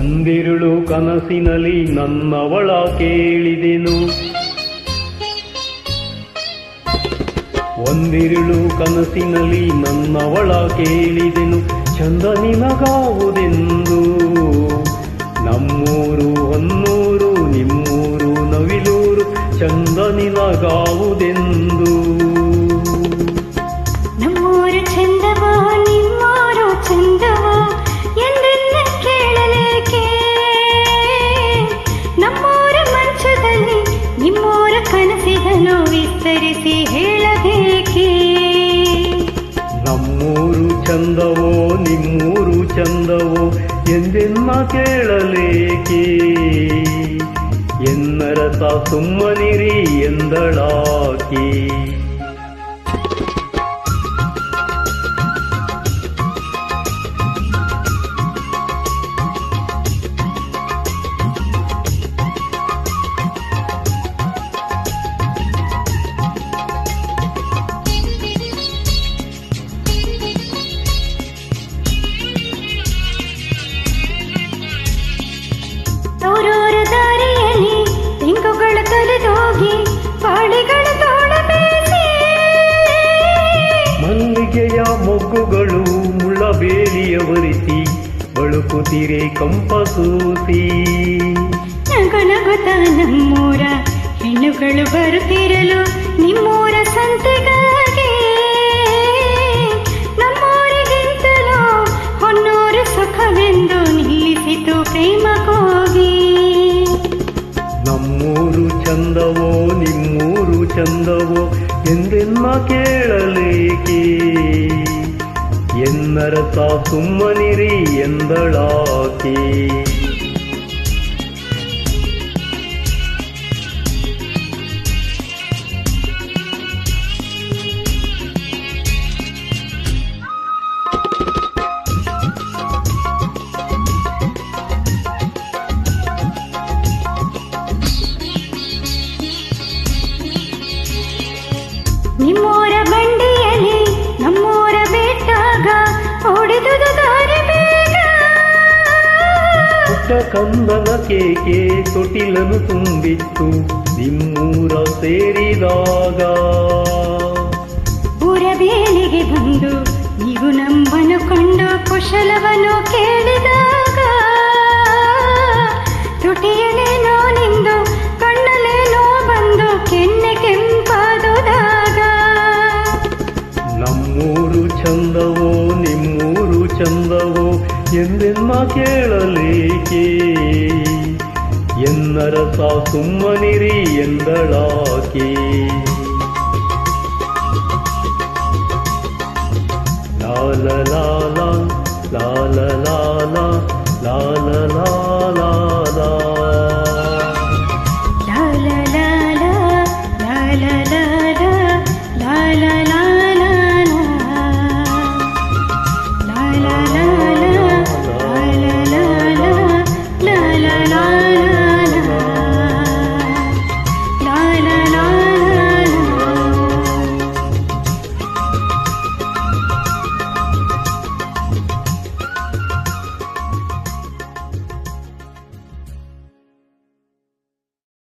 ಒಂದಿರುಳು ಕನಸಿನಲ್ಲಿ ನನ್ನವಳ ಕೇಳಿದೆನು, ಒಂದಿರುಳು ಕನಸಿನಲ್ಲಿ ನನ್ನವಳ ಕೇಳಿದೆನು, ಚಂದ ನಿನಗಾವುದೆಂದು. ನಮ್ಮೂರು ಹೊನ್ನೂರು ನಿಮ್ಮೂರು ನವಿಲೂರು, ಚಂದ ನಿನಗಾವುದೆಂದು. ನಮ್ಮೂರು ಚಂದವೋ ನಿಮ್ಮೂರು ಚಂದವೋ ಎಂದೆಲ್ಲ ಕೇಳಲೇಕೆ, ನಮ್ಮೂರ ಮಂಚದಲ್ಲಿ ನಿಮ್ಮೂರ ಕನಸಿಗನು ವಿಸ್ತರಿಸಿ ಹೇಳಬೇಕೆ. ನಮ್ಮೂರು ಚಂದವೋ ನಿಮ್ಮೂರು ಚಂದವೋ ಎಂದೆನ್ನ ಕೇಳಲೇಕೆ, ಎನ್ನರಸ ಸುಮ್ಮನಿರಿ ಎಂದಳಾಕೆ. ತೋರೂರ ದಾರಿಯಲ್ಲಿ ತೆಂಗುಗಳು ತೊರೆದೋಗಿ ಪಾಡಿಗಳ ತೋಳ ಬೇಸಿ, ಮಲ್ಲಿಗೆಯ ಮೊಗ್ಗುಗಳು ಮುಳ್ಳಬೇಲಿಯವರಿಸಿ ಬಳುಕುತ್ತಿರೆ ಕಂಪಸೂಸಿ. ನಗು ನಗುತ್ತ ನಮ್ಮೂರ ಹೆಣ್ಣುಗಳು ಬರುತ್ತಿರಲು ನಿಮ್ಮೂರ ಸಂತೆಗಾಗಿ, ನಮ್ಮೂರಿಗಿಂತಲೂ ಹೊನ್ನೂರು ಸುಖವೆಂದು ನಿಲ್ಲಿಸಿತು ಪ್ರೇಮಕ್ಕೋಗಿ. ನಮ್ಮೂರು ಚಂದವೋ ನಿಮ್ಮೂರು ಚಂದವೋ ಎಂದೆನ್ನ ಕೇಳಲೇಕೆ, ಎನ್ನರಸ ಸುಮ್ಮನಿರಿ ಎಂದಳಾಕೆ. ನಿಮ್ಮೂರ ಬಂಡಿಯಲ್ಲಿ ನಮ್ಮೂರ ಬೇಟಾಗ ಓಡಿದುದು ದಾರಿ ಬೇಗ, ಪುಟ್ಟ ಕಂದನ ಕೇಕೆ ತೊಟಿಲನು ತುಂಬಿತ್ತು ನಿಮ್ಮೂರ ಸೇರಿದಾಗ. ಊರ ಬೇಲಿಗೆ ಬಂದು ನೀವು ನಮ್ಮನ್ನು ಕೊಂಡು ಕುಶಲವನ್ನು ಕೇಳಿದಾಗ, ತುಟಿಯಲೇನೋ ನಿಂದು ಕಣ್ಣಲೇನೋ ಬಂದು ಕೆನ್ನೆ ಕೆಂಪಾದುದಾಗ. ನಮ್ಮೂರು ಚಂದವೋ ನಿಮ್ಮೂರು ಚಂದವೋ ಎಂದೆನ್ನ ಕೇಳಲೇಕೆ, ಎನ್ನರಸ ಸುಮ್ಮನಿರಿ ಎಂದಳಾಕೆ. ಲಾಲ ಲಾಲ